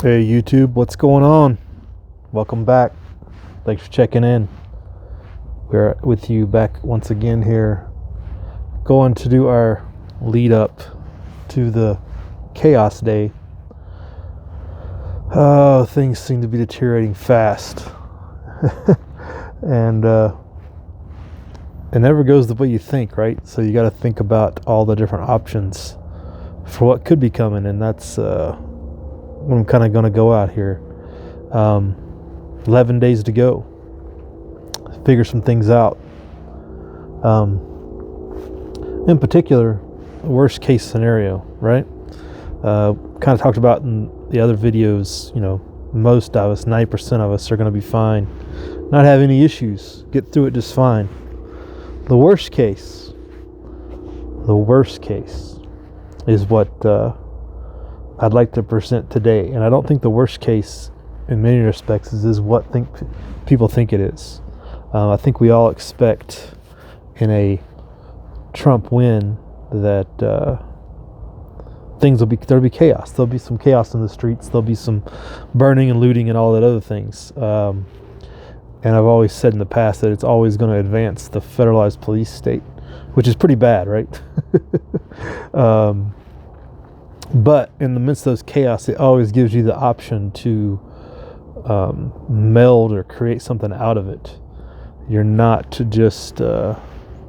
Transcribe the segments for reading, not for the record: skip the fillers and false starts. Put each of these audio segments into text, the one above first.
Hey YouTube, what's going on? Welcome back. Thanks for checking in. We're with you back once again here, going to do our lead up to the Chaos Day. Oh, things seem to be deteriorating fast. And it never goes the way you think, right? So you got to think about all the different options for what could be coming, and that's what I'm kind of going to go out here. 11 days to go. Figure some things out. In particular, worst case scenario, right? Kind of talked about in the other videos, most of us, 90% of us, are going to be fine. Not have any issues. Get through it just fine. The worst case is what I'd like to present today. And I don't think the worst case in many respects is what people think it is. I think we all expect in a Trump win that there'll be chaos. There'll be some chaos in the streets. There'll be some burning and looting and all that other things. And I've always said in the past that it's always going to advance the federalized police state, which is pretty bad, right? But in the midst of those chaos, it always gives you the option to meld or create something out of it. You're not just a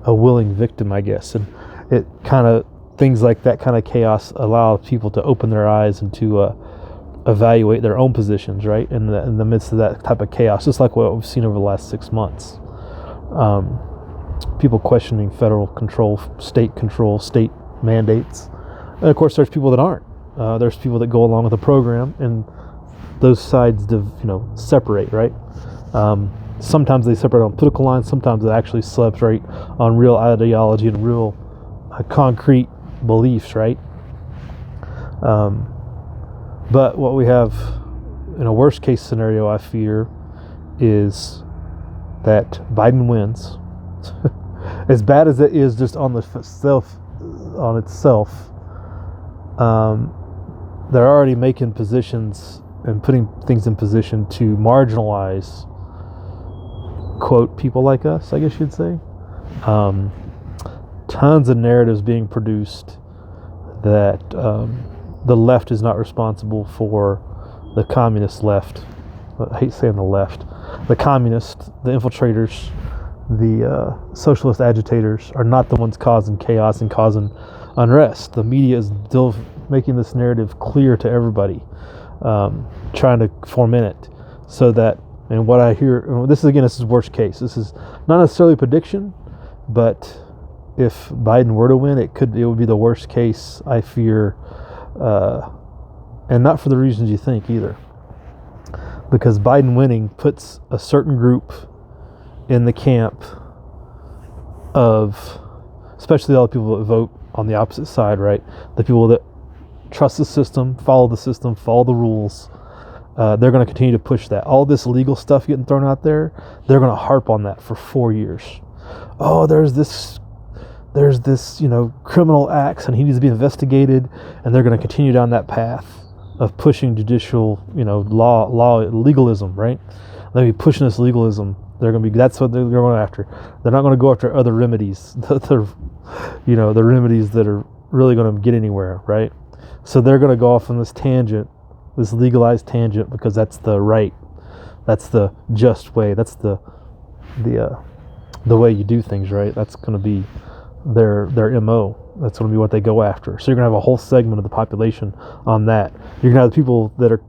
willing victim, I guess. And it kind of, things like that kind of chaos allow people to open their eyes and to evaluate their own positions, right? In the midst of that type of chaos, just like what we've seen over the last 6 months. People questioning federal control, state mandates. And of course, there's people that aren't. There's people that go along with the program, and those sides, separate, right? Sometimes they separate on political lines. Sometimes they actually separate on real ideology and real concrete beliefs, right? But what we have in a worst case scenario, I fear, is that Biden wins. As bad as it is just on itself, they're already making positions and putting things in position to marginalize, quote, people like us, I guess you'd say. Tons of narratives being produced that the left is not responsible for the communist left. I hate saying the left. The communists, the infiltrators, the socialist agitators are not the ones causing chaos and causing unrest. The media is still making this narrative clear to everybody, trying to foment it so that, and what I hear, this is worst case. This is not necessarily a prediction, but if Biden were to win, it would be the worst case, I fear, and not for the reasons you think either. Because Biden winning puts a certain group in the camp of, especially all the people that vote on the opposite side, right? The people that trust the system, follow the rules. They're going to continue to push that. All this legal stuff getting thrown out there, they're going to harp on that for 4 years. Oh, there's this, criminal acts, and he needs to be investigated, and they're going to continue down that path of pushing judicial, law legalism, right? They'll be pushing this legalism. That's what they're going after. They're not going to go after other remedies, the remedies that are really going to get anywhere, right? So they're going to go off on this tangent, this legalized tangent, because that's the just way, that's the way you do things, right? That's going to be their MO. That's going to be what they go after. So you're going to have a whole segment of the population on that. You're going to have the people that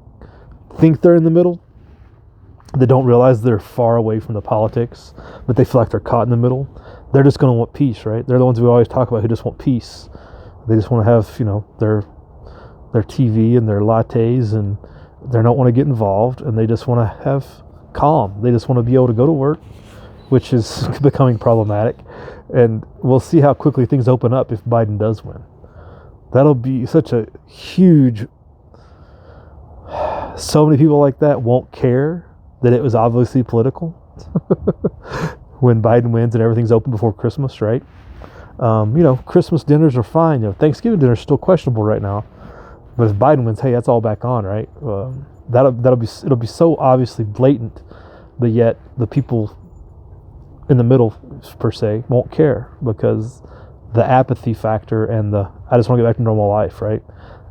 think they're in the middle, that don't realize they're far away from the politics, but they feel like they're caught in the middle. They're just going to want peace, right? They're the ones we always talk about who just want peace. They just want to have, their TV and their lattes, and they don't want to get involved, and they just want to have calm. They just want to be able to go to work, which is becoming problematic. And we'll see how quickly things open up if Biden does win. That'll be such a huge... So many people like that won't care that it was obviously political when Biden wins and everything's open before Christmas, right? Christmas dinners are fine. Thanksgiving dinners are still questionable right now. But if Biden wins, hey, that's all back on, right? It'll be so obviously blatant, but yet the people in the middle, per se, won't care because the apathy factor and I just want to get back to normal life, right?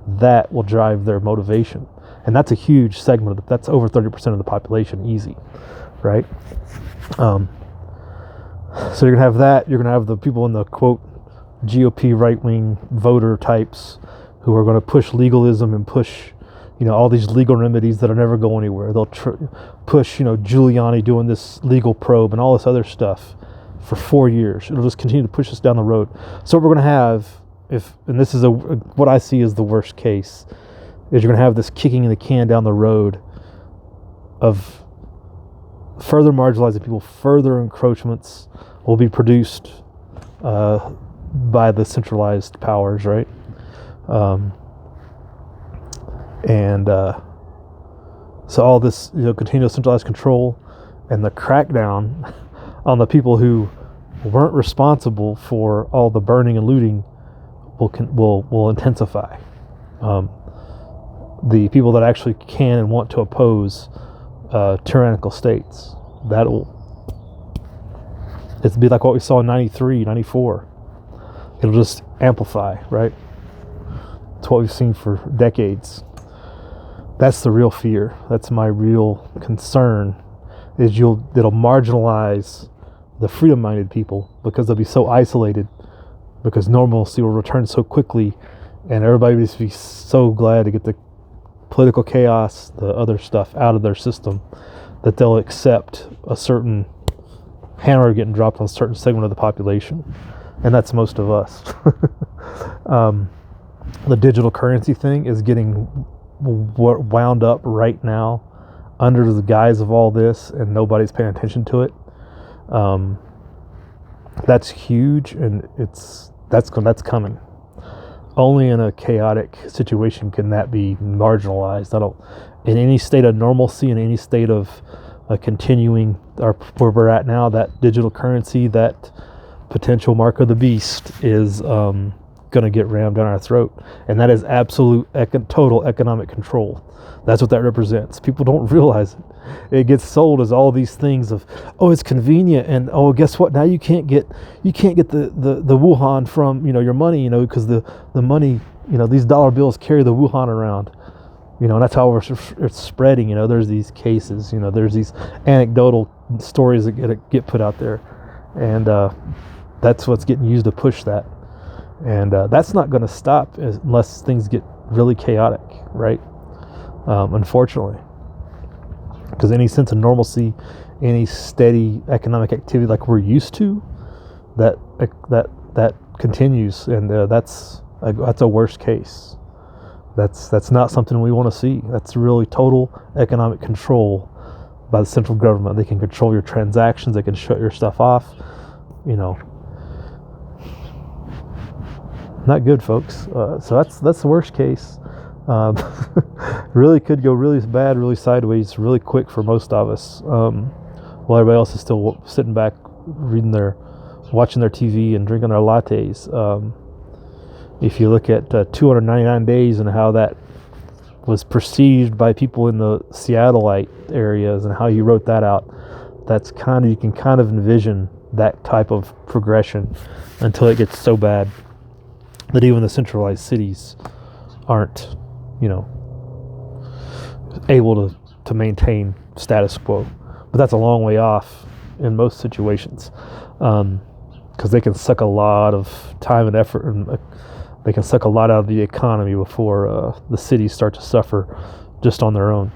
That will drive their motivation, and that's a huge segment that's over 30% of the population, easy, right? So you're gonna have that. You're gonna have the people in the quote GOP right-wing voter types who are going to push legalism and push, all these legal remedies that are never go anywhere. They'll push, Giuliani doing this legal probe and all this other stuff for 4 years. It'll just continue to push us down the road. So what we're going to have, and this is what I see as the worst case, is you're going to have this kicking in the can down the road of further marginalizing people, further encroachments will be produced by the centralized powers, right? So all this, continuous centralized control and the crackdown on the people who weren't responsible for all the burning and looting will intensify. The people that actually can and want to oppose tyrannical states, it'll be like what we saw in 93, 94. It'll just amplify, right? It's what we've seen for decades. That's the real fear. That's my real concern, is it'll marginalize the freedom-minded people because they'll be so isolated, because normalcy will return so quickly, and everybody will just be so glad to get the political chaos, the other stuff out of their system, that they'll accept a certain hammer getting dropped on a certain segment of the population. And that's most of us. The digital currency thing is getting wound up right now under the guise of all this, and nobody's paying attention to it. That's huge, and that's coming. Only in a chaotic situation can that be marginalized. In any state of normalcy, in any state of continuing where we're at now, that digital currency, that potential mark of the beast is going to get rammed down our throat, and that is absolute total economic control. That's what that represents. People don't realize it. It gets sold as all these things of, oh, it's convenient, and oh, guess what? Now you can't get the Wuhan from your money, because the money, these dollar bills carry the Wuhan around, and that's how it's spreading. There's these cases, there's these anecdotal stories that get put out there, and that's what's getting used to push that. And that's not going to stop unless things get really chaotic, right? Unfortunately, because any sense of normalcy, any steady economic activity like we're used to, that continues, and that's a worst case. That's not something we want to see. That's really total economic control by the central government. They can control your transactions. They can shut your stuff off. Not good, folks. So that's the worst case. Really could go really bad, really sideways, really quick for most of us. While everybody else is still sitting back, watching their TV and drinking their lattes. If you look at 299 Days and how that was perceived by people in the Seattleite areas and how he wrote that out, you can kind of envision that type of progression until it gets so bad that even the centralized cities aren't, able to maintain status quo. But that's a long way off in most situations, because they can suck a lot of time and effort, and they can suck a lot out of the economy before the cities start to suffer just on their own.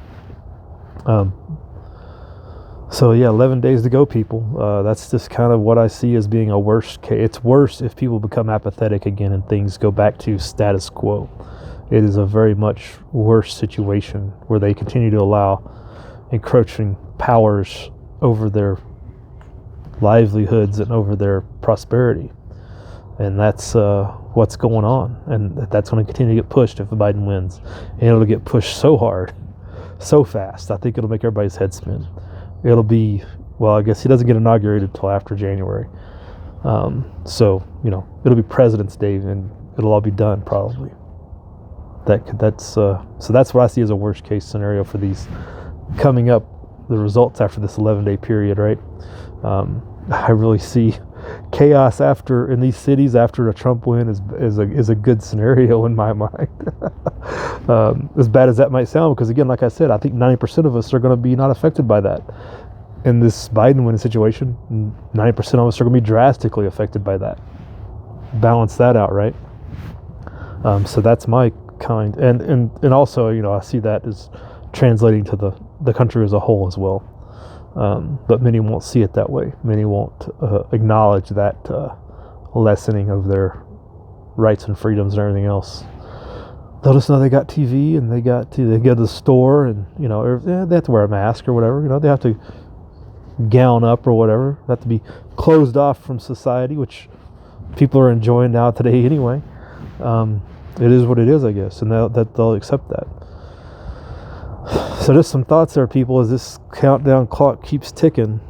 So yeah, 11 days to go, people. That's just kind of what I see as being a worst case. It's worse if people become apathetic again and things go back to status quo. It is a very much worse situation where they continue to allow encroaching powers over their livelihoods and over their prosperity. And that's what's going on. And that's going to continue to get pushed if Biden wins. And it'll get pushed so hard, so fast. I think it'll make everybody's head spin. It'll be, well, I guess he doesn't get inaugurated until after January. So, it'll be President's Day, and it'll all be done probably. So that's what I see as a worst case scenario for these coming up, the results after this 11-day period, right? I really see chaos in these cities after a Trump win is a good scenario in my mind. As bad as that might sound, because again, like I said, I think 90% of us are going to be not affected by that. In this Biden win situation, 90% of us are going to be drastically affected by that. Balance that out, right? So that's my kind, and also, I see that as translating to the country as a whole as well. But many won't see it that way. Many won't acknowledge that lessening of their rights and freedoms and everything else. They'll just know they got TV and they go to the store and they have to wear a mask or whatever. They have to gown up or whatever. They have to be closed off from society, which people are enjoying now today anyway. It is what it is, I guess, and they'll accept that. So just some thoughts there, people, as this countdown clock keeps ticking.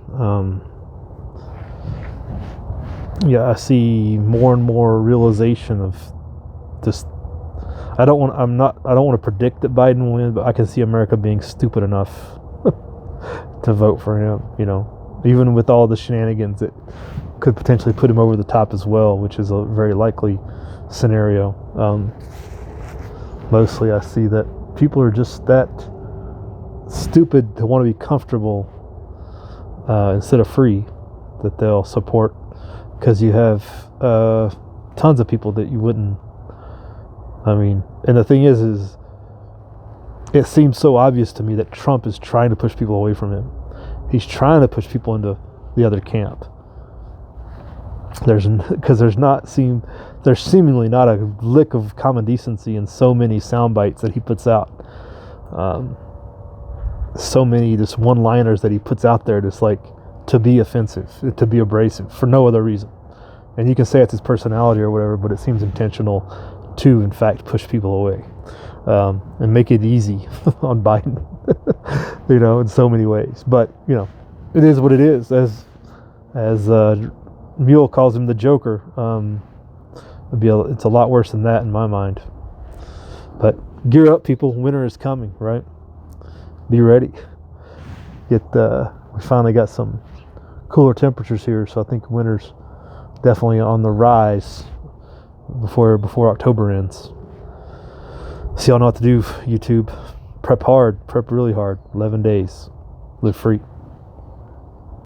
I see more and more realization of this. I don't want to predict that Biden will win, but I can see America being stupid enough to vote for him. Even with all the shenanigans that could potentially put him over the top as well, which is a very likely scenario. Mostly I see that people are just that stupid to want to be comfortable instead of free, that they'll support, because you have tons of people that you wouldn't. And the thing is it seems so obvious to me that Trump is trying to push people away from him. He's trying to push people into the other camp. There's seemingly not a lick of common decency in so many sound bites that he puts out. So many just one-liners that he puts out there, just like to be offensive, to be abrasive for no other reason. And you can say it's his personality or whatever, but it seems intentional to, in fact, push people away and make it easy on Biden, in so many ways. But it is what it is. As Mule calls him, the Joker. It's a lot worse than that in my mind. But gear up, people. Winter is coming, right? Be ready. We finally got some cooler temperatures here, so I think winter's definitely on the rise before October ends. So y'all know what to do, YouTube. Prep hard. Prep really hard. 11 days. Live free.